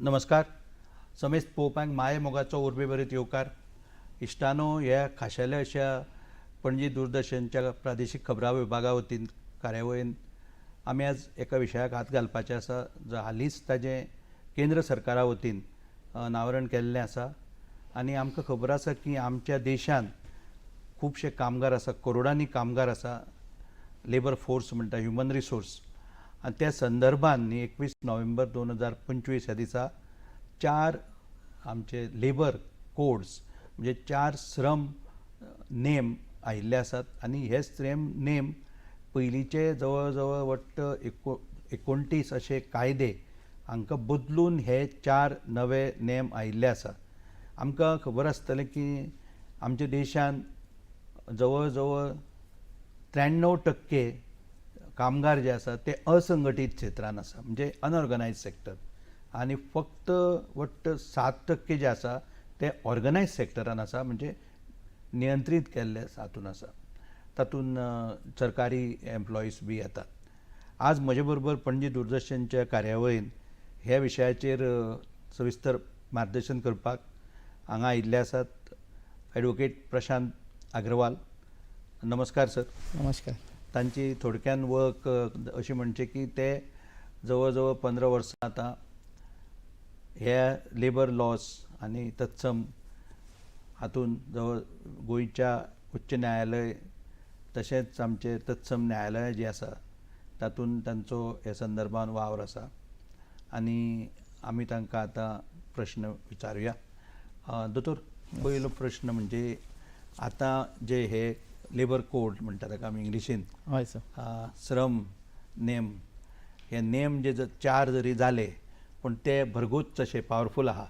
नमस्कार. समेस्त पळोवपाक माये मोगाचो उर्बे बरेत येवकार. इश्टानो, ह्या खाशेल्या अशा पणजी दूरदर्शनच्या प्रादेशीक खबरां विभागा वतीन कार्यावळीन आमी आज एका विशयाक हात घालपाचे आसा जो हालींच ताजें केंद्र सरकारा वतीन अनावरण केल्लें आसा. आनी आमकां खबर आसा की आमच्या देशांत खुबशे कामगार आसा, करोडांनी कामगार आसा, लेबर फोर्स म्हणटा, ह्युमन रिसोर्स. आनी त्या संदर्भान 21 नोव्हेंबर 2025 ह्या दिसा 4 आमचे लेबर कोड्स म्हणजे 4 श्रम नेम आयिल्ले आसात. आनी हे श्रम नेम पयलींचे जवळ जवळ वट्ट 29 अशे कायदे हांकां बदलून हे 4 नवे नेम आयिल्ले आसा. आमकां खबर आसतलें की आमच्या देशांत जवळ जवळ 93% कामगार जे आसा ते असंघटीत क्षेत्रांत आसा, म्हणजे अनऑर्गनायज सेक्टर. आनी फक्त वट्ट 7% जे आसा ते ऑर्गनायज सेक्टरान आसा, म्हणजे नियंत्रीत केल्ले हातून आसा. तातूंत सरकारी एम्प्लॉईज बी येतात. आज म्हजे बरोबर पणजी दूरदर्शनच्या कार्यावळीन ह्या विशयाचेर सविस्तर मार्गदर्शन करपाक हांगा आयिल्ले आसात ॲडवोकेट प्रशांत अग्रवाल. नमस्कार सर. नमस्कार. तांची थोडक्यान वळख अशी म्हणचे की ते जवळ जवळ 15 वर्सां आतां ह्या लेबर लॉस आनी तत्सम हातून जवळ गोंयच्या उच्च न्यायालय तशेंच आमचे तत्सम न्यायालय जी आसा तातूंत तांचो ह्या संदर्भान वावर आसा. आनी आमी तांकां आतां प्रश्न विचारुया. दोतोर, पयलो प्रश्न म्हणजे आतां जे हे लेबर कोड म्हणटा ताका आमी इंग्लिशीन, हय सर, श्रम नेम, हे नेम जे 4 जरी जाले पूण ते भरगूच अशे पावरफूल आहा.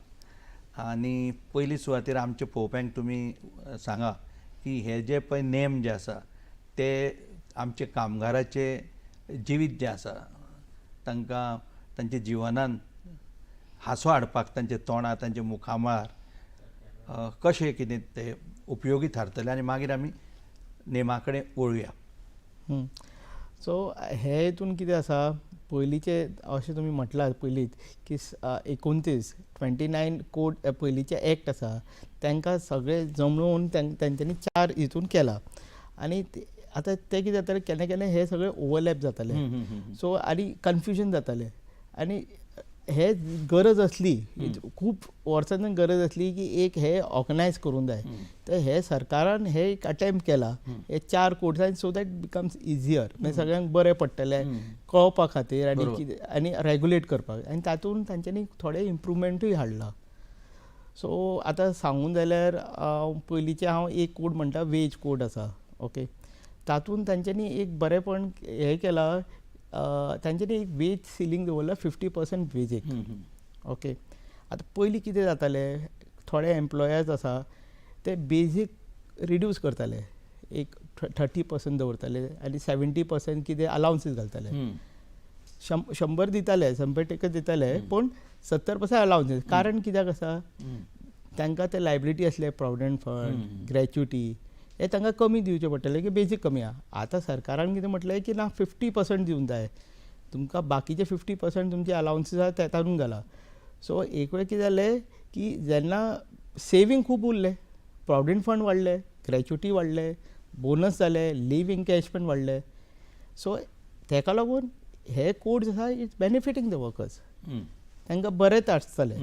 आनी पयली सुवातेर आमचे पळोवप्यांक तुमी सांगा की हे जे पळय नेम जे आसा ते आमचे कामगाराचे जिवीत जे आसा तांकां तांच्या जिवनान हांसो हाडपाक तांच्या तोंडार, तांच्या मुखामळार कशें कितें ते उपयोगी थारतले. आनी मागीर आमी नेमा कडेन वळुया. सो हे हितून कितें आसा, पयलींचे अशें तुमी म्हटलां पयलींच की 29 कोड पयलींचे एक्ट आसा तांकां सगळे जमवून तांच्यांनी 4 हितून केला. आनी आतां ते कितें जातालें, केन्ना केन्ना हे सगळे ओवरलॅप जाताले. सो आनी कन्फ्युजन जातालें. आनी हे गरज असली, खूब वर्सांनी गरज असली की एक हे ऑर्गनायज करूंक जाय. तर हे सरकारान हे एक अटेम्प्ट केला हे 4 codes, so that becomes easier, म्हणजे सगळ्यांक बरें पडटलें कळपा खातीर आनी कितें आनी रेग्युलेट करपाक. आनी तातूंत तांच्यांनी थोडे इम्प्रुवमेंटूय हाडला. सो आतां सांगूंक जाल्यार पयलींचे हांव एक कोड म्हणटा वेज कोड आसा. ओके, तातूंत तांच्यांनी एक बरेंपण हें केलां, तांच्यांनी एक वेज सिलींग दवरला 50% वेजेक. ओके, आतां पयलीं कितें जातालें, थोडे एम्प्लॉयर्स आसा ते बेजीक रिड्यूस करताले, एक 30% दवरताले आनी 70% कितें अलावन्सीस घालताले. 100 दिताले, 100% दिताले, पूण 70% अलावन्सीस. कारण कित्याक आसा, तांकां ते लायबिलिटी आसले, प्रॉविडंट फंड, ग्रॅच्युटी, हे तांकां कमी दिवचे पडटले की बेजीक कमी आहा. आतां सरकारान कितें म्हटलें की ना, 50% दिवंक जाय तुमकां, बाकीचे 50% तुमचे अलावन्सीस आसा तातूंत घाला. सो एक वेळ कितें जालें की जेन्ना सेवींग खूब उरलें, प्रॉविडंट फंड वाडले, ग्रॅच्युटी वाडले, बोनस जाले, लीव एनकॅशमेंट वाडले. सो ताका लागून हे कोड्स आसा इट्स बेनिफिटींग द वर्कर्स, तांकां बरें आसतलें.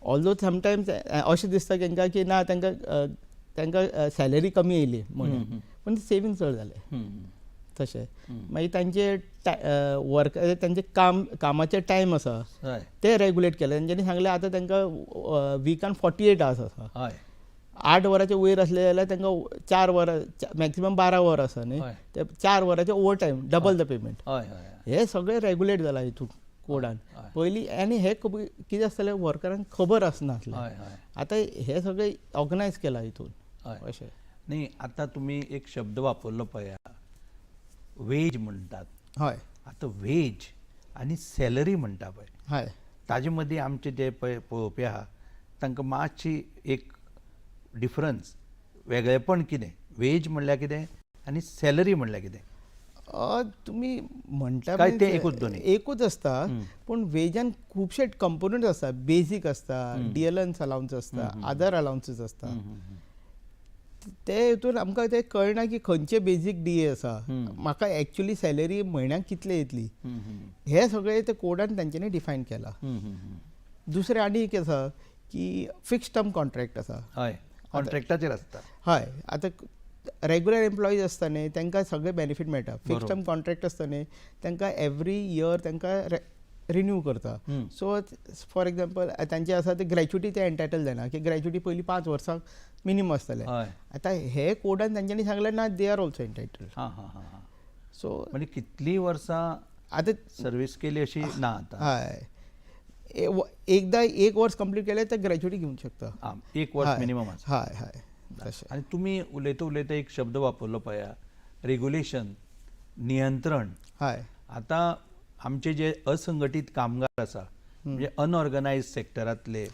ऑल्दो समटायम्स अशें दिसता तांकां की ना, तांकां सॅलरी कमी येयली म्हणून, पूण सेवींग चड जालें तशें. मागीर तांचे तांचे कामाचे टायम आसा ते रेग्युलेट केले. तांच्यांनी सांगलें आतां तांकां विकान 48 आवर्स आसा. 8 वरांचे वयर असले जाल्यार तांकां 4 वरां, मॅक्सिमम 12 वर आसा न्ही, ते 4 वरांचे overtime, double the payment. हे सगळें रेग्युलेट जालां हितून कोडान. पयलीं आनी हे कितें आसतालें, वर्करांक खबर आसनासलें. आतां हे सगळें ऑर्गनायज केलां हितून अशें. न्ही, आतां तुमी एक शब्द वापरलो पळया, वेज म्हणटात. हय. आतां वेज आनी सॅलरी म्हणटा पळय, हय, ताजे मदीं आमचे जे पळय पळोवपी आहा तांकां मातशी एक डिफरन्स, वेगळेपण कितें, वेज म्हणल्यार कितें आनी सॅलरी म्हणल्यार कितें? तुम्ही म्हणटा काय ते means एकूच दोन्ही? एकूच असता, पूण वेजान खुबशे कंपोनंट असता. बेसीक असता, डिएलन्स अलाउन्स असता, अदर अलाउन्सेस असता. ते हितून आमकां ते कळना की खंयचे बेसीक डीए आसा, म्हाका एक्चुअली सॅलरी म्हयन्याक कितले येतली, हे सगळे ते कोडान तांच्यांनी डिफायन केला. दुसरें आनी एक आसा की फिक्स टर्म कॉन्ट्रॅक्ट आसा. हय, कॉन्ट्रॅक्टाचेर आसता. हय, आतां रेग्युलर एम्प्लॉईज आसता न्ही तांकां सगळे बेनिफीट मेळटा. फिक्स टर्म कॉन्ट्रॅक्ट आसता न्ही तांकां एवरी इयर तांकां रिन्यू करता. सो फॉर एग्जाम्पल तांचे आसा ते ग्रॅच्युटी ते एन्टायटल जायना की ग्रॅच्युटी पयलीं 5 वर्सां मिनिमम आसतले. आतां हे कोडान तांच्यांनी सांगलें ना, they are also entitle. So म्हणजे कितलीं वर्सां आतां सर्वीस केली अशी ना आतां. हय, एकदां 1 वर्स कंप्लीट केलें तर ग्रॅच्युटी घेवंक शकता. 1 वर्स मिनिमम आसा. हय हय तशें. आनी तुमी उलयता उलयता एक शब्द वापरलो पळया, रेग्युलेशन, नियंत्रण. हय आतां आमचे जे असंघटीत कामगार आसा, म्हणजे अनऑर्गनायज सेक्टरांतले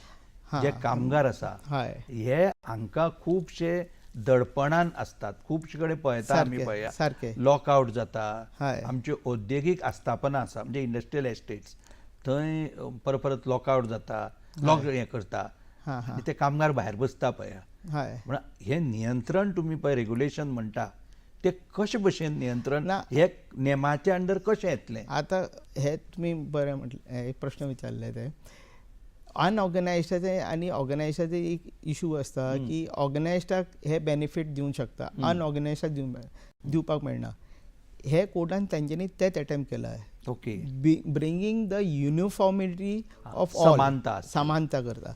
जे कामगार आसा, हय हे हांकां खुबशे दडपणान असतात. खुबशे कडेन पळयता आमी पळया, सारकें. लॉकआउट जाता. हय. आमची औद्योगीक आस्थापनां आसा म्हणजे इंडस्ट्रियल एस्टेट्स, थंय परत लॉकआउट जाता, हें करता आनी ते कामगार भायर बसता पळया. हय म्हणल्यार हे नियंत्रण तुमी पळय रेग्युलेशन म्हणटा, ते कशे भशेन नियंत्रण ना. हे नेमाच्या अंडर कशें येतलें? आतां हे तुमी बरें म्हटलें, एक प्रश्न विचारले ते अनऑर्गनायज्डाचे आनी ऑर्गनायज्डाचे एक इशू आसता की ऑर्गनायज्डाक हे बेनिफीट दिवंक शकता, अनऑर्गनायज्डाक दिवपाक मेळना. हे कोर्टान तांच्यांनी तेच अटेम्प्ट केला. Okay, bringing the uniformity of all, समानता. समानता करता.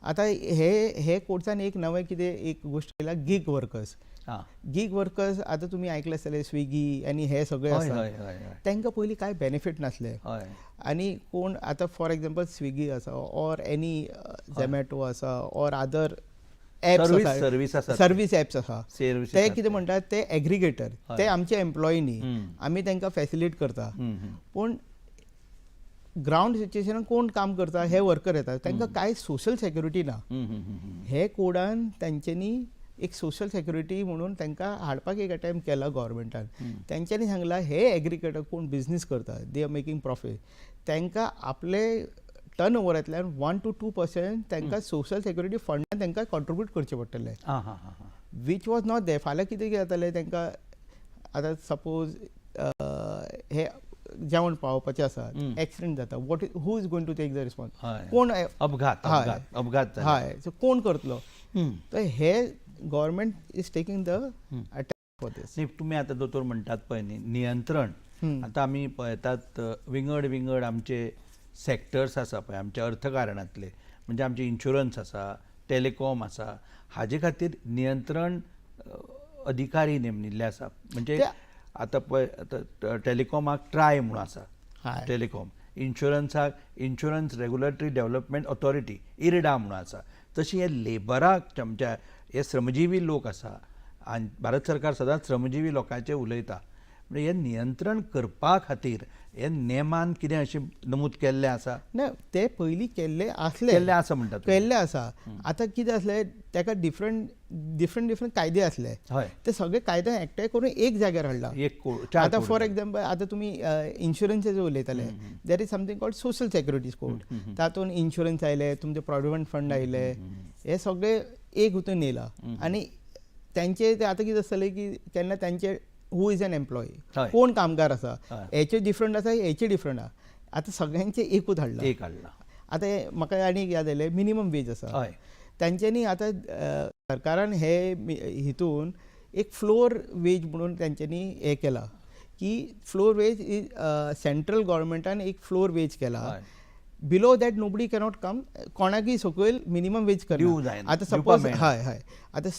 आतां हे कोर्टान एक नवें कितें एक गोश्ट केला, गीग वर्कर्स. गीग वर्कर्स आतां तुमी आयकले आसतले, स्विगी आनी हे सगळे आसा, तांकां पयलीं कांय बेनिफीट नासले. आनी कोण आतां फॉर एग्जाम्पल स्विगी आसा ऑर एनी झोमॅटो आसा ऑर अदर सर्वीस एप्स आसा, ते कितें म्हणटात, ते एग्रिगेटर, ते आमचे एम्प्लॉई न्ही, आमी तांकां फॅसिलिट करता. पूण ग्राउंड सिच्युएशनान कोण काम करता, हे वर्कर येतात, तांकां कांय सोशल सेक्युरिटी ना. हे कोडान तांच्यांनी एक सोशल सेक्युरिटी म्हणून तांकां हाडपाक एक अटेम्प्ट केला गव्हर्मेंटान. तांच्यांनी सांगलां हे एग्रिगेटर कोण बिझनेस करता, दे आर मेकिंग प्रॉफीट, तांकां आपले टर्न ओवरांतल्यान 1 to 2% तांकां सोशल सेक्युरिटी फंडान तांकां कॉन्ट्रिब्यूट करचें पडटलें, वीच वॉज नॉट देर. फाल्यां कितें जातालें, तांकां आतां सपोज हे जेवण पावोवपाचें आसा, एक्सिडेंट जाता, who is going to take the response, कोण अपघात हय, सो कोण करतलो. तर हे government is taking the attack for this. तुमी आतां दोतोर म्हणटात पळय न्ही नियंत्रण, आतां आमी पळयतात विंगड विंगड आमचे सेक्टर्स आसा पळय आमच्या अर्थकारणांतले, म्हणजे आमचे इन्शुरन्स आसा, टेलिकॉम आसा, हाजे खातीर नियंत्रण अधिकारी नेमलेले आसा. म्हणजे आतां पळय टेलिकॉमाक ट्राय म्हणून आसा telecom, insurance regulatory development authority IRDA म्हणून आसा. तशी हे लेबराक आमच्या हे श्रमजिवी लोक आसा, आनी भारत सरकार सदांच श्रमजिवी लोकांचे उलयता. म्हणजे हे नियंत्रण करपा खातीर हे नेमान कितें अशें नमूद केल्लें आसा? ना, ते पयलीं केल्ले आसा म्हणटात, केल्ले आसा. आतां कितें आसलें, ताका डिफरंट कायदे आसले, ते सगळे कायदे एकठांय करून एक जाग्यार हाडला. आतां फॉर एग्जाम्पल आतां तुमी इन्शुरन्साचें उलयताले, there is something called social securities code. तातूंत इन्शुरन्स आयले, तुमचे प्रॉव्हिडंट फंड आयले, हे सगळे एक हितून येयला. आनी तांचे ते आतां कितें आसतलें की केन्ना तांचे हू इज एन एम्प्लॉई, कोण कामगार आसा, हेचे डिफरंट आसा, हेचे डिफरंट आसा. आतां सगळ्यांचे एकूच हाडला. आतां म्हाका आनी याद आयलें, मिनिमम वेज आसा, तांच्यांनी आतां सरकारान हे हितून एक फ्लोर वेज म्हणून तांच्यांनी हे केला की फ्लोर वेज इज सेंट्रल गव्हर्मेंटान एक फ्लोर वेज केला. बिलो दॅट नोबडी कॅनॉट कम, कोणाकय सकयल मिनिमम वेज करना. आतां सपोज हय आतां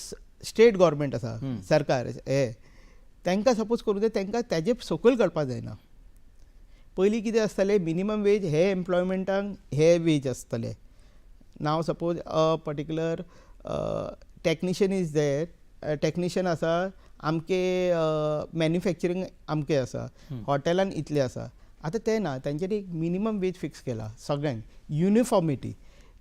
स्टेट गव्हर्मेंट आसा, सरकार हे, तांकां सपोज करूं दे, तांकां ताजे सकयल करपाक जायना. पयलीं कितें आसतालें, मिनिमम वेज हे एम्प्लॉयमेंटाक हे वेज आसतले. Now suppose a particular technician is there, technician आसा, आमके मॅन्युफॅक्चरींग आमके आसा, हॉटेलान इतले आसा. आतां ते ना, तांच्यांनी एक मिनिमम वेज फिक्स केला सगळ्यांक, युनिफॉर्मिटी.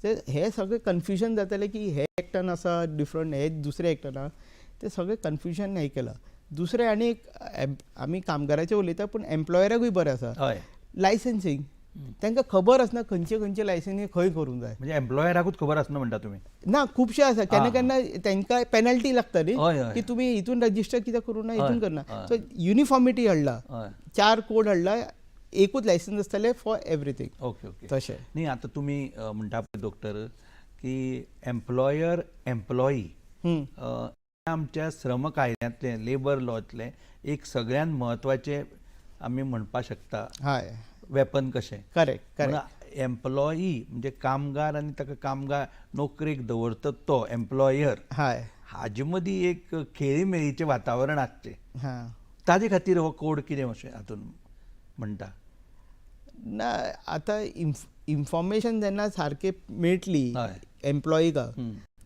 तर हे सगळें कन्फ्युजन जातालें की हे एकट्यान आसा डिफरंट, हे दुसरे एकट्यान आसा, ते सगळें कन्फ्युजन हे केलां. दुसरें आनी एक आमी कामगाराचें उलयता पूण एम्प्लॉयराकूय बरें आसा हय लायसन्सींग तांकां खबर आसना खंयचे लायसन्सींग खंय करूंक जाय म्हणजे एम्प्लॉयराकूच खबर आसना म्हणटा तुमी ना खुबशे आसा केन्ना केन्ना तांकां पेनल्टी लागता न्ही हय हय की तुमी हितून रजिस्टर कित्याक करूं ना हितून करना हय. सो युनिफॉर्मिटी हाडला हय 4 कोड हाडला एकूच लायसन्स आसतलें फॉर एवरीथींग ओके ओके तशें न्ही आतां तुमी म्हणटा पळय डॉक्टर की एम्प्लॉयर एम्प्लॉई आमच्या श्रम कायद्यांतलें लेबर लॉतलें एक सगळ्यान म्हत्वाचें आमी म्हणपाक शकता हय वेपन कशें करेक्ट एम्प्लॉई म्हणजे कामगार आनी ताका कामगार नोकरेक दवरता तो एम्प्लॉयर हय हाजे मदीं एक खेळी मेळीचें वातावरण आसचें हां ताजे खातीर हो कोड कितें अशें हातून म्हणटा ना आतां इन्फॉर्मेशन जेन्ना सारकी मेळटली हय एम्प्लॉईका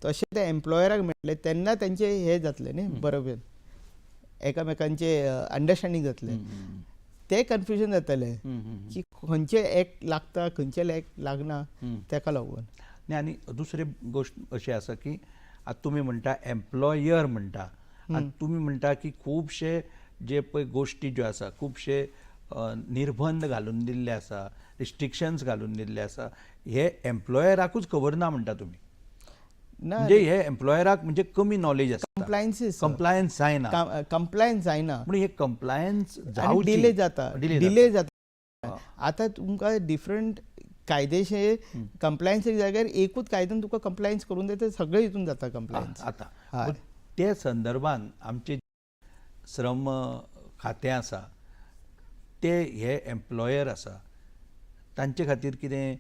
तशें ते एम्प्लॉयराक मेळटलें तेन्ना तेंचें हें जातलें न्ही बरोबर एकामेकांचे अंडरस्टँडींग जातलें ते कन्फ्युजन जातलें की खंयचे एक्ट लागता खंयचे एक्ट लागना तेका लागून न्ही आनी दुसरी गोश्ट अशी आसा की आतां तुमी म्हणटा एम्प्लॉयर म्हणटा आनी तुमी म्हणटा की खुबशे जे पळय गोश्टी ज्यो आसा खुबशे निर्बंध घालून दिल्ले आसा रिस्ट्रिक्शन्स घालून दिल्ले आसा हे एम्प्लॉयराकूच खबर ना म्हणटा तुमी ना म्हणजे हे एम्प्लॉयराक म्हणजे कमी नॉलेज आसता कंप्लायन्स जायना कंप्लायन्स जायना पूण हे कंप्लायन्स डिले जाता डिले जाता आतां तुमकां डिफरंट कायदेशीर कंप्लायन्स जाग्यार एकूच कायद्यान तुका कंप्लायन्स करून दिता सगळे हितून जाता कंप्लायन्स आतां ते संदर्भान आमचे श्रम खातें आसा ते हे एम्प्लॉयर आसा तांचे खातीर कितें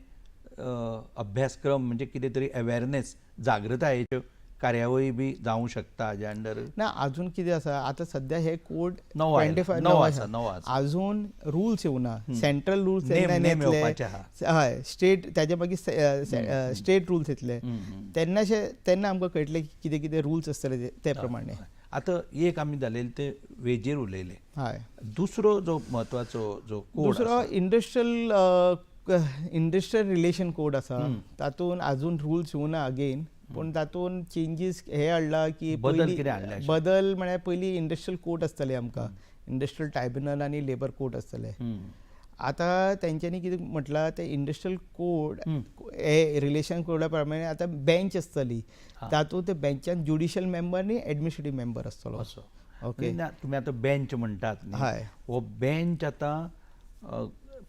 अभ्यासक्रम म्हणजे कितें तरी अवेरनेस जागृतायेच्यो कार्यावळी बी जावंक शकता हाज्या अंडर ना अजून कितें आसा आतां सध्या हे कोड नवो 25 नवो आसा अजून रुल्स येवना सेंट्रल रुल्स नेम येवपाचे आहा हय स्टेट ताजे मागीर स्टेट रुल्स येतले तेन्ना आमकां कळटलें की कितें कितें रुल्स आसतले ते प्रमाणे आतां एक आमी जालेले ते वेजेर उलयले हय दुसरो जो म्हत्वाचो जो कोड दुसरो इंडस्ट्रियल रिलेशन कोड आसा तातूंत अजून रुल्स येवना अगेन पूण तातूंत चेंजीस हे हाडला की बदल कितें हाडले बदल म्हळ्यार पयलीं इंडस्ट्रियल कोर्ट आसतले आमकां इंडस्ट्रियल ट्रायब्युनल आनी लेबर कोर्ट आसतले आतां तेंच्यांनी कितें म्हटलां ते इंडस्ट्रियल कोड हे रिलेशन कोडा प्रमाणे आतां बेंच आसतली तातूंत ते बेंचान ज्युडिशियल मेंबर आनी एडमिनिस्ट्रेटीव मेंबर आसतलो ओके तुमी आतां बेंच म्हणटात हय हो बेंच आतां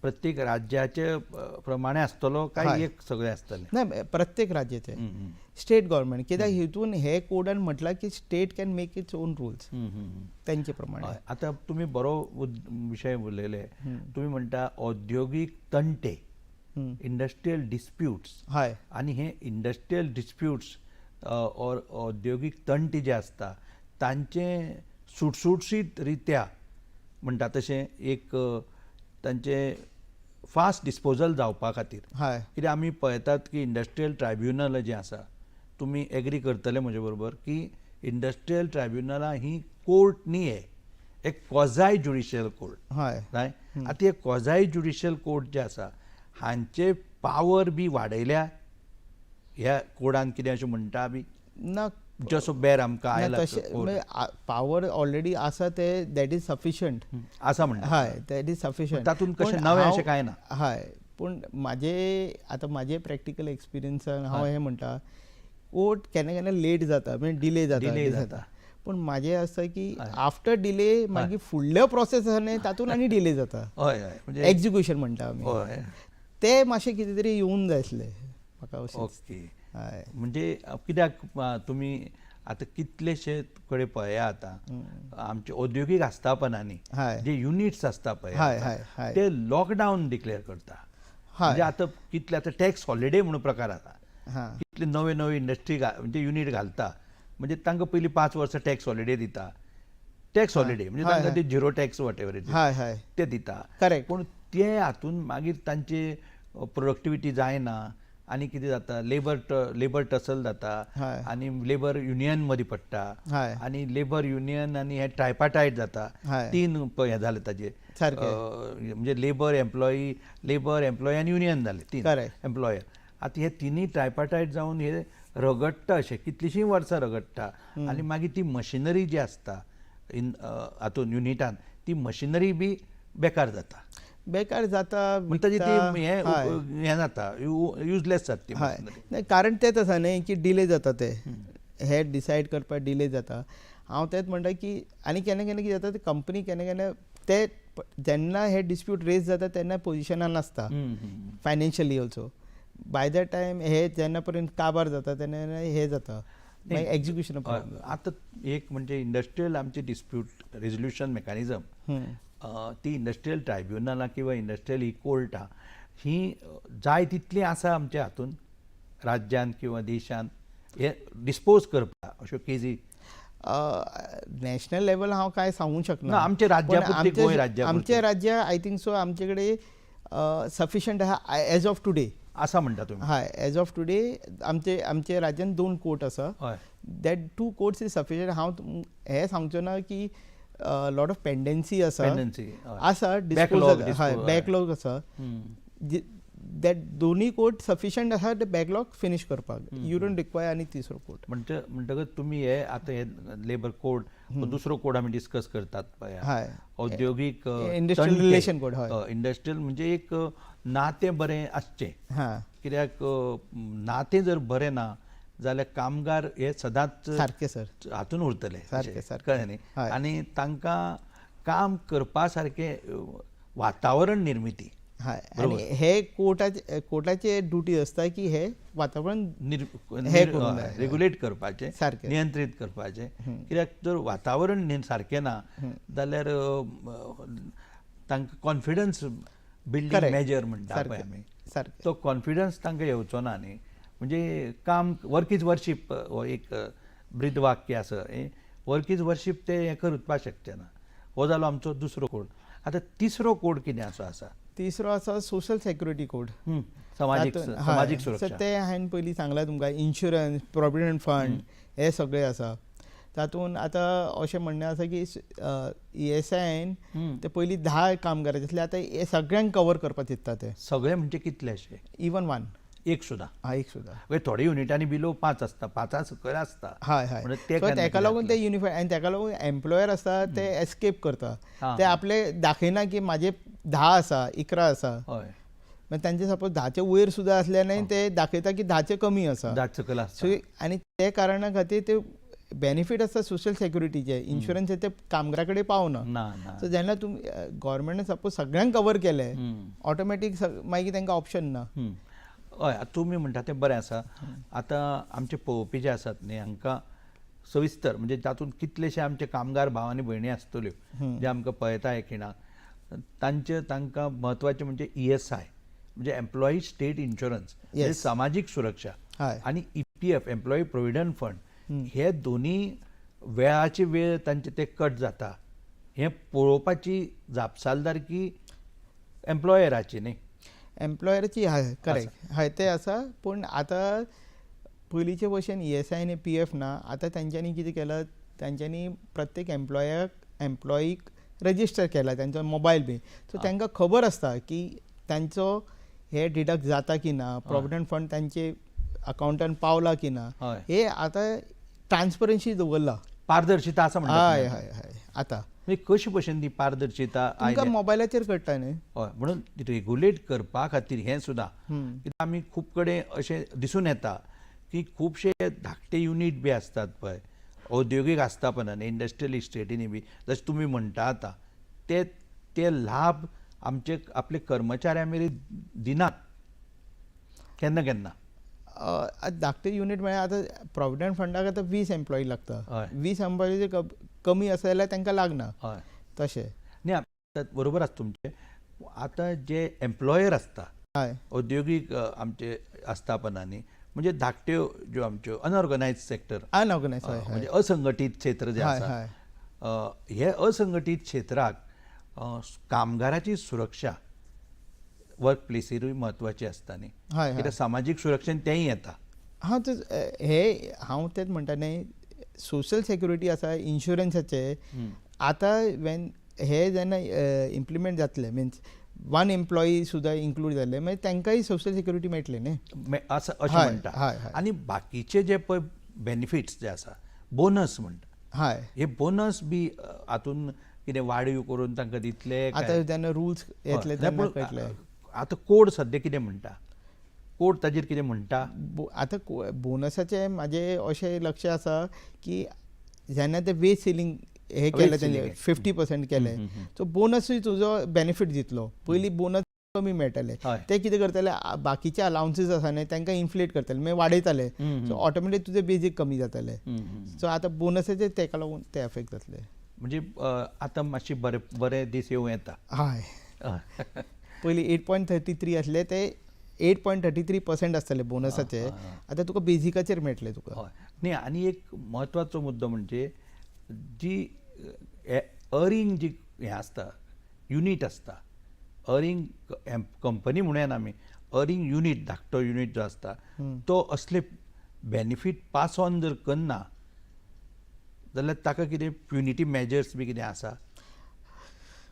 प्रत्येक राज्याचे प्रमाणे आसतलो काय एक सगळे आसतले ना प्रत्येक राज्याचे स्टेट गव्हर्मेंट कित्याक हितून हे कोडान म्हटलां की state can make its own rules तेंचे प्रमाणे आतां तुमी बरो विशय उलयले तुमी म्हणटा औद्योगीक तंटे इंडस्ट्रियल डिस्प्यूट्स हय आनी हे इंडस्ट्रियल डिस्प्यूट्स और औद्योगीक तंटे जे आसता तांचे सुटसुटीत रित्या म्हणटा तशें एक तांचे फास्ट डिस्पोजल जावपा खातीर हय कित्याक आमी पळयतात की इंडस्ट्रियल ट्रायब्युनल जें आसा तुमी एग्री करतले म्हजे बरोबर की इंडस्ट्रियल ट्रायब्युनलां ही कोर्ट न्ही हे एक क्वॉजाय ज्युडिशियल कोर्ट हय राय आतां हे क्वॉजाय ज्युडिशियल कोर्ट जे आसा हांचे पावर बी वाडयल्या ह्या कोडान कितें अशें म्हणटा बी ना जसो बेर आमकां आयला पावर ऑलरेडी आसा ते दॅट इज सफिशंट आसा म्हणटा हय दॅट इज सफिशंट तातूंत कशें नवें अशें कांय ना हय पूण म्हाजे प्रॅक्टिकल एक्सपिरियन्सान हांव हें म्हणटा कोर्ट केन्ना केन्ना लेट जाता म्हणजे डिले जाता पूण म्हाजें आसा की आफ्टर डिले मागीर फुडल्यो प्रोसेस आसा न्ही तातूंत आनी डिले जाता हय हय म्हणजे एक्झिक्युशन म्हणटा आमी ते मातशें कितें तरी येवून जाय आसलें म्हाका अशें ओके म्हणजे कित्याक तुमी आतां कितलेशे कडेन पळया आतां आमचे औद्योगीक आस्थापनांनी जे युनिट्स आसता पळय ते लॉकडावन डिक्लेअर करता म्हणजे आतां कितले आतां टॅक्स हॉलिडे म्हणून प्रकार आसा कितले नवे नवे इंडस्ट्री म्हणजे युनिट घालता म्हणजे तांकां पयलीं 5 वर्सां टॅक्स हॉलिडे दिता टॅक्स हॉलिडे म्हणजे तांकां ते झिरो टॅक्स वॉट एवर ते दिता पूण ते हातून मागीर तांचे प्रोडक्टिविटी जायना आनी कितें जाता लेबर टसल जाता आनी लेबर युनियन मदीं पडटा आनी लेबर युनियन आनी हे ट्रायपाटायट जाता 3 हे जाले ताजे म्हणजे लेबर एम्प्लॉई आनी युनियन जाले 3 एम्प्लॉयर आतां हे तिनूय ट्रायपाटायट जावन हे रगडटा अशें कितलींशीं वर्सां रगडटा आनी मागीर ती मशिनरी जी आसता इन हातून युनिटान ती मशिनरी बी बेकार जाता बेकार जाता म्हणटा ती हय. हें जाता युजलेस जाता ती हय मशिनरी. नाही, कारण तेच आसा न्ही की डिले जाता ते हे डिसायड करपाक डिले जाता. हांव तेच म्हणटा की आनी केन्ना केन्ना कितें जाता, कंपनी केन्ना केन्ना ते जेन्ना हे डिस्प्यूट रेज जाता तेन्ना पोजिशनान नासता financially also. By the time हे जेन्ना पर्यंत काबार जाता तेन्ना हे जाता मागीर एक्झिक्युशन आतां एक म्हणजे इंडस्ट्रियल आमची डिस्प्यूट रेजोल्युशन मेकॅनिझम ती इंडस्ट्रियल ट्रायब्युनलां किंवा इंडस्ट्रियल ही कोर्टां ही जाय तितली आसा आमच्या हातून राज्यान किंवा देशान हे डिस्पोज करपाक अश्यो केसी. नॅशनल लेवल हांव काय सांगूंक ना, शकना. आमच्या राज्या पण पुरती, गोंय राज्या पुरती. आमच्या राज्या आय थिंक सो आमचे कडेन सफिशंट आहा एज ऑफ टुडे. आसा म्हणटा तुमी. हय, एज ऑफ टुडे आमचे राज्यान 2 कोर्ट आसा. हय. That 2 courts is sufficient. हांव हे सांगचो ना की लॉट ऑफ पेंडन्सी आसा. पेंडन्सी आसा Backlog, हय, बॅकलॉग आसा. दॅट दोनूय कोर्ट सफिशंट आसा ते बॅकलॉग फिनीश करपाक. यू डोंट रिक्वायर आनी तिसरो कोर्ट. म्हणटकच तुमी हे आतां हे लेबर कोड दुसरो कोड आमी डिस्कस करतात पळय, हय, औद्योगिक इंडस्ट्रियल तंटे. Relation code. हय, इंडस्ट्रियल म्हणजे एक नातें बरें आसचें. हां, कित्याक नातें जर बरें ना जाल्यार कामगार हे सदांच सारकें सर. हातून उरतले. सारकें, सारकें. कळ्ळें न्ही. हय. आनी तांकां काम करपा सारकें वातावरण निर्मिती. हय, आनी हे कोर्टाचे ड्युटी आसता की हे वातावरण रेग्युलेट करपाचें, सारकें. नियंत्रीत करपाचें. कित्याक जर वातावरण सारकें ना जाल्यार तांकां कॉन्फिडन्स बिल्डींग मेजर म्हणटा पळय आमी, सारकें. तो कॉन्फिडन्स तांकां येवचो ना न्ही. म्हणजे काम वर्क इज वर्शीप हो एक ब्रीद वाक्य आसा. वर्क इज वर्शीप ते हें करपाक शकचे ना. हो जालो आमचो दुसरो कोड. आतां तिसरो कोड कितें आसा? तिसरो आसा सोशल सेक्युरिटी कोड. समाजीक सुरक्षा. ते हांवें पयलीं सांगलां तुमकां, इन्शुरन्स, प्रॉविडंट फंड हे सगळे आसा. तातूंत आतां अशें म्हणणें आसा की ESIन ते पयलीं 10 कामगारांचे आसले, आतां हे सगळ्यांक कवर करपाक चिंतता ते. सगळे म्हणजे कितले अशे? इवन 1. एक सुद्दां? एक सुद्दां. थोड्या युनिटांनी बिलो 5 आसता, 5 सकयल आसता. हय, हय. तेका लागून ते युनिफाय, आनी तेका लागून एम्प्लॉयर आसता ते एस्केप करता. ते आपले दाखयना की म्हाजे 10 आसा, 11 आसा. हय. मागीर तांचे सपोज 10चे वयर सुद्दां असल्याने ते दाखयता की 10चे कमी आसा. 10 सकयल आसता. सो आनी ते कारणा खातीर ते बेनिफीट आसता सोशल सेक्युरिटीचे, इन्शुरन्स ते कामगारा कडेन पावना. ना. सो जेन्ना तुमी गव्हर्मेंटान सपोज सगळ्यांक कवर केले, ऑटोमॅटीक मागीर तांकां ऑप्शन ना. हय, तुमी म्हणटा तें बरें आसा. आतां आमचे पळोवपी जे आसात न्ही हांकां सविस्तर म्हणजे तातूंत कितलेशे आमचे कामगार भाव आनी भयणी आसतल्यो जे आमकां पळयता हे खिणाक, तांकां म्हत्वाचें म्हणजे ESI म्हणजे एम्प्लॉई स्टेट इन्शुरन्स, म्हणजे सामाजीक सुरक्षा, आनी EPF एम्प्लॉई प्रोविडंट फंड, हे दोनी वेळाचे वेळ तांचे ते कट जाता हें पळोवपाची जापसालदारकी एम्प्लॉयराची न्ही. एम्प्लॉयराची हय, करेक्ट. हय, ते आसा. पूण आतां पयलींचे भशेन ESI आनी PF ना. आतां तांच्यांनी कितें केलां, तांच्यांनी प्रत्येक एम्प्लॉईक रजिस्टर केला तांचो मोबायल बी. सो तांकां खबर आसता की तांचो हे डिडक्ट जाता की ना, प्रॉविडंट फंड तांचे अकावंटान पावला की ना, हे आतां ट्रान्सपरन्सी दवरला. पारदर्शिता आसा म्हणटा. हय, हय, हय. आतां कशी भशेन ती पारदर्शिता तुमकां मोबायलाचेर कळटा न्ही. हय, म्हणून रेग्युलेट करपा खातीर हें सुद्दां कित्याक आमी खूब कडेन अशें दिसून येता की खुबशे धाकटे युनीट बी आसतात पळय, औद्योगीक आस्थापनांनी, इंडस्ट्रियल इस्टेटींनी बी, जशें तुमी म्हणटा आतां, ते लाभ आपले कर्मचाऱ्यां मेरेन दिनात केन्ना. धाकटे युनीट म्हळ्यार आतां प्रॉविडंट फंडाक आतां 20 एम्प्लॉई लागता. 20 एम्प्लॉई कमी आसा जाल्यार तांकां लागना. तशें न्ही. बरोबर आसा तुमचें. आतां जे एम्प्लॉयर आसता औद्योगीक आमचे आस्थापनांनी, म्हणजे धाकट्यो ज्यो आमच्यो अनऑर्गनायज सेक्टर, म्हणजे असंघटीत क्षेत्र जे आसा, हे असंघटीत क्षेत्राक कामगाराची सुरक्षा वर्क प्लेसीरूय म्हत्वाची आसता न्ही. कित्याक सामाजीक सुरक्षेन तेंय येता. हे हांव तेच म्हणटा न्ही, सोशल सेक्युरिटी आसा, इन्शुरन्साचे आतां हे जेन्ना इम्प्लिमेंट जातले, मिन्स 1 एम्प्लॉई सुद्दां इन्क्लूड जाले, मागीर तांकांय सोशल सेक्युरिटी मेळटली न्ही. अशें म्हणटा. आनी बाकीचे जे पळय बेनिफिट्स जे आसा, बोनस म्हणटा, हय हे बोनस बी हातून कितें वाडीव करून तांकां दितले काय? आतां जेन्ना रुल्स येतले हय. तेन्ना पूण कळटलें. आतां कोड सद्या कितें म्हणटा? कोड ताजेर कितें म्हणटा? आतां बोनसाचें म्हाजें अशें लक्ष आसा की जेन्ना ते वेज सिलींग हे केलें Wage तेंचे ceiling. 50% केलें, सो बोनसूय तुजो बेनिफीट दितलो. पयलीं बोनस कमी मेळटाले, हय. ते कितें करताले बाकीचे अलावन्सीस आसा न्ही तांकां इन्फ्लेट करताले, मागीर वाडयताले, सो ऑटोमॅटीक तुजे बेजीक कमी जाताले. सो आतां बोनसाचे ताका लागून ते एफेक्ट जातले. म्हणजे आतां मातशी बरे दीस येवं येता. हय, हय. पयलीं 8.33 आसले ते 8.33% आसताले बोनसाचे. आतां तुका बेजिकाचेर मेळटले तुका. हय. न्ही आनी एक म्हत्वाचो मुद्दो म्हणजे जी अर्निंग जी हें आसता, युनीट आसता, अर्निंग कंपनी म्हणून आमी अर्निंग युनीट धाकटो युनीट जो आसता तो असले बेनिफीट पास ऑन जर करना जाल्यार ताका कितें प्युनिटी मेजर्स बी कितें आसा?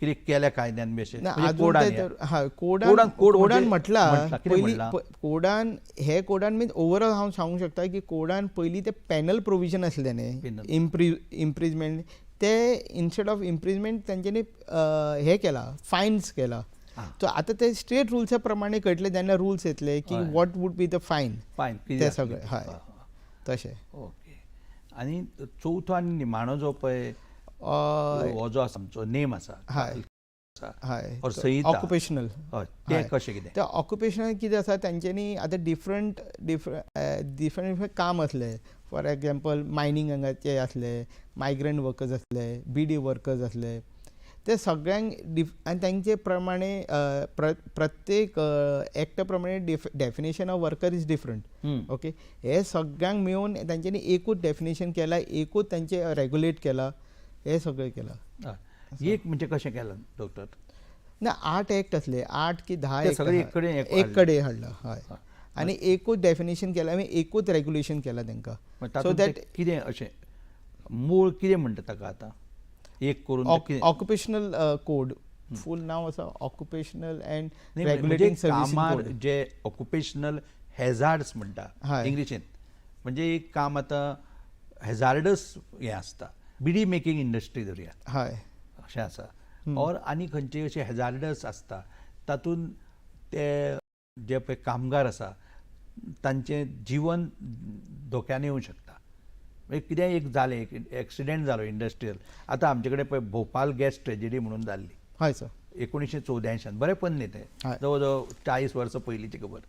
कितें केल्या कायद्यान बी अशें? ना, म्हणजे अजून कोडान ते हें? तर- हय, कोड कोडान म्हणजे म्हटलां कितें पयलीं म्हणलां? कोडान मीन्स ओवरऑल हांव सांगूंक शकता की कोडान पयलीं ते पॅनल प्रोविजन आसले न्ही, Penal. इम्प्रिजमेंट, ते इन्स्टेड ऑफ इम्प्रिजमेंट तेंच्यांनी हे केला, फायन्स केला. सो आतां ते स्ट्रेट रुल्सा प्रमाणे कळटले जेन्ना रुल्स येतले की वॉट वूड बी द फायन, फायन ते सगळे. हय, तशें. ओके. आनी चवथो आनी निमाणो जो पळय हो जो आसा आमचो नेम आसा, हय. हय, और संहिता, ऑक्युपेशनल. हय, तें कशें कितें? ते ऑक्युपेशनल कितें आसा तेंच्यांनी आतां डिफरंट काम आसले. फॉर एग्जाम्पल मायनिंगाचे आसले, मायग्रंट वर्कर्स आसले, बीडी वर्कर्स आसले, ते सगळ्यांक आनी तेंचे प्रमाणे प्रत्येक एक्टा प्रमाणे definition of worker is different. Okay, हे सगळ्यांक मेळून तेंच्यांनी एकूच डेफिनेशन केला, एकूच तेंचे रेग्युलेट केला, हे सगळें केलां. एक म्हणजे कशें केलां डॉक्टर? ना, 8 एक्ट आसले, 8 की 10 ते एक्ट सगळे एक कडेन एक कडेन हाडला. हय, आनी एकूच डेफिनेशन केला, आनी एकूच रेग्युलेशन केला तेंकां. सो दॅट कितें अशें मूळ कितें म्हणटा ताका आतां एक करून ते कितें? ऑक्युपेशनल कोड, फूल नांव आसा ऑक्युपेशनल अँड म्हणजे रेग्युलेटिंग सर्विसिंग कामार कोड. जे ऑक्युपेशनल हेजार्ड्स म्हणटा हय. इंग्लिशीन, म्हणजे एक काम आतां हेजार्डस हें आसता, बिडी मेकिंग इंडस्ट्री धरया हय, अशें आसा, और आनी खंयचे अशे हेजार्डस आसता तातूंत ते जे पळय कामगार आसा तांचें जीवन धोक्यान येवंक शकता. म्हणजे कितेंय एक जालें, एक एक्सिडेंट जालो इंडस्ट्रियल, आतां आमचे कडेन पळय भोपाल गॅस ट्रेजेडी म्हणून जाल्ली हय सर. 1984 बरेपण न्ही तें, हय. जवळ जवळ 40 वर्सां पयलींची खबर.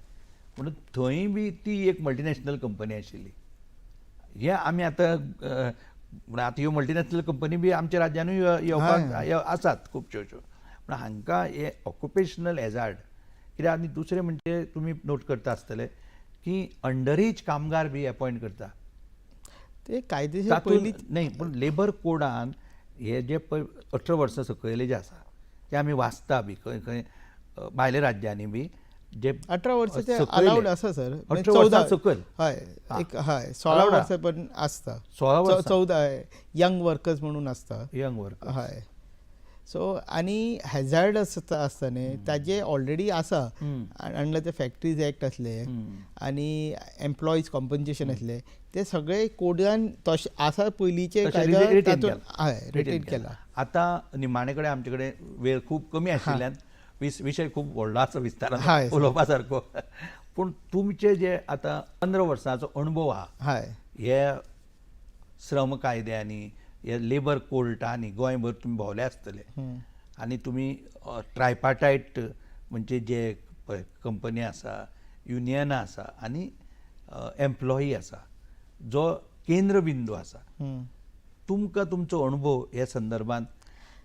म्हणून थंय बी ती एक मल्टीनॅशनल कंपनी आशिल्ली. हे आमी आतां आतां ह्यो मल्टीनॅशनल कंपनी बी आमच्या राज्यानूय येवपाक आसात खुबश्यो अश्यो. पूण हांकां हे ऑक्युपेशनल हेजार्ड कित्याक, आनी दुसरें म्हणजे तुमी नोट करता आसतले की अंडर एज कामगार बी अपॉयंट करता. ते कायदेशीर तातूंत पयलीं न्ही, पूण लेबर कोडान हे जे पळय 18 वर्सां सकयले जे आसा ते आमी वाचता बी खंय खंय भायल्या राज्यांनी बी जे 18 वर्सां ते सकयले, अलाउड आसा सर. 18 वर्सां सकयल. हय, एक हय 16 allowed वर्सां पर्यंत आसता. 16 वर्सां 14 यंग वर्कर्स म्हणून आसता. Young worker. हय. सो आनी हॅझार्ड आसता न्ही, ताजे ऑलरेडी आसा अंडर ते फॅक्टरीज एक्ट आसले आनी एम्प्लॉयज कॉम्पन्सेशन आसले, ते सगळे कोडान तशें आसा पयलींचे तशें कायदो retain तातूंत. केला. हय, retain रिटेन केला. केला. आतां निमाणे कडेन आमचे कडेन वेळ खूब कमी आशिल्ल्यान विशय खूब व्हडलो आसा विस्तारान हय. उलोवपा सारको. पूण तुमचे जे आतां 15 वर्सांचो अणभव आहा हय, हे श्रम कायद्यांनी, हे लेबर कोर्टांनी गोंयभर तुमी भोंवले आसतले, आनी तुमी ट्रायपार्टायट म्हणजे जे पळय कंपनी आसा, युनियनां आसा आनी एम्प्लॉई आसा, जो केंद्र बिंदू आसा, तुमकां तुमचो अणभव ह्या संदर्भांत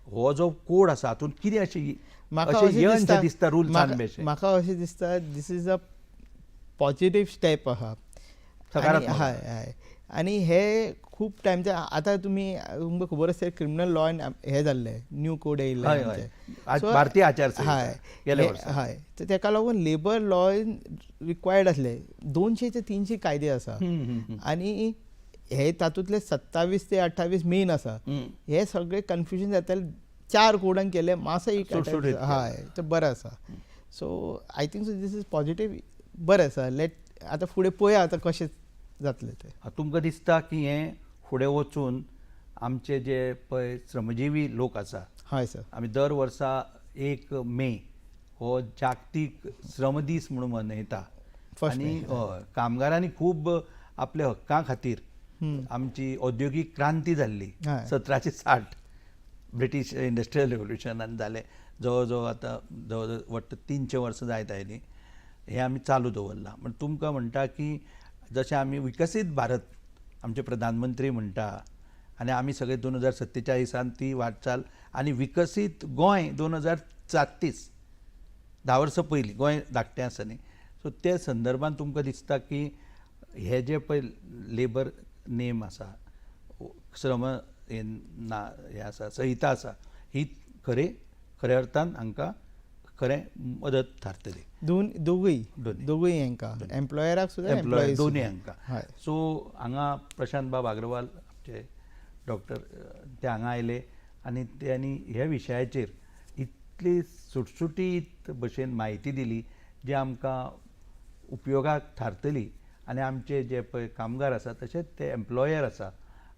हो जो कोड आसा हातूंत कितें अशें म्हाका यंश दिसता रुल्सान बी अशें? म्हाका अशें दिसता this is a positive step आहा. सकारात्मक. हय हय. आनी हे खूब टायमचे आतां तुमकां खबर आसता क्रिमिनल लॉन हे जाल्ले, न्यू कोड येयल्ले हय, आमचे. हय. So, भारतीय आचारसंहिता हय, गेल्या वर्सा. हय, तर ताका लागून लेबर लॉन रिक्वायर्ड आसले. 200 ते 300 कायदे आसा आनी हे तातूंतले 27 ते 28 मेन आसा. हे सगळे कन्फ्युजन जाताले, 4 कोडान केले, मातसो एक सुटसुटीत हय, ते बरें आसा. So I think so this is positive, बरें आसा. आतां फुडें पळया आतां कशें जातलें तें. तुमकां दिसता की हें फुडें वचून आमचे जे पळय श्रमजिवी लोक आसा हय सर. आमी दर वर्सा 1 मे हो जागतीक श्रम दीस म्हणून मनयता First आनी कामगारांनी खूब आपल्या हक्कां खातीर आमची औद्योगीक क्रांती जाल्ली हय. 1760 ब्रिटीश इंडस्ट्रियल रेवल्युशनान जालें. जवळ जवळ आतां जवळ जवळ वाटतं 300 वर्सां जायत आयलीं. हें आमी चालू दवरलां. म्हण तुमकां म्हणटा की जशें आमी विकसीत भारत आमचे प्रधानमंत्री म्हणटा आनी आमी सगळे 2047 ती वाटचाल आनी विकसीत गोंय 2036 10 वर्सां पयलीं गोंय धाकटें आसा न्ही. सो त्या संदर्भान तुमकां दिसता की हे जे पळय लेबर नेम आसा श्रम हें आसा संहिता आसा ही खऱ्या अर्थान हांकां खरें मदत थारतली. दोगूय हांकां एम्प्लॉयराक सुद्दां एम्प्लॉयीज दोनी हांकां. हय. सो हांगा प्रशांत बाब अग्रवाल आमचे डॉक्टर ते हांगा आयले आनी त्यांनी ह्या विशयाचेर इतली सुटसुटीत भशेन म्हायती दिली जी आमकां उपयोगाक थारतली आनी आमचे जे पळय कामगार आसा तशेंच ते एम्प्लॉयर आसा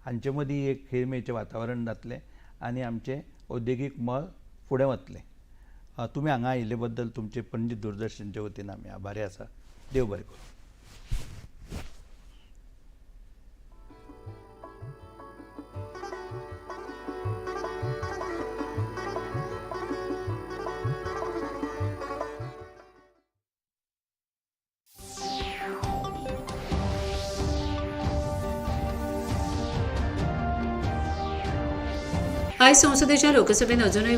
हांचे मदीं एक खेळमेचें वातावरण जातलें आनी आमचें औद्योगीक मळ फुडें वतलें. तुमी हांगा आयिल्ले बद्दल तुमचे पणजी दूरदर्शनचे वतीन आमी आभारी आसा. देव बरें करूं. आज संसदेच्या लोकसभेन अजूनही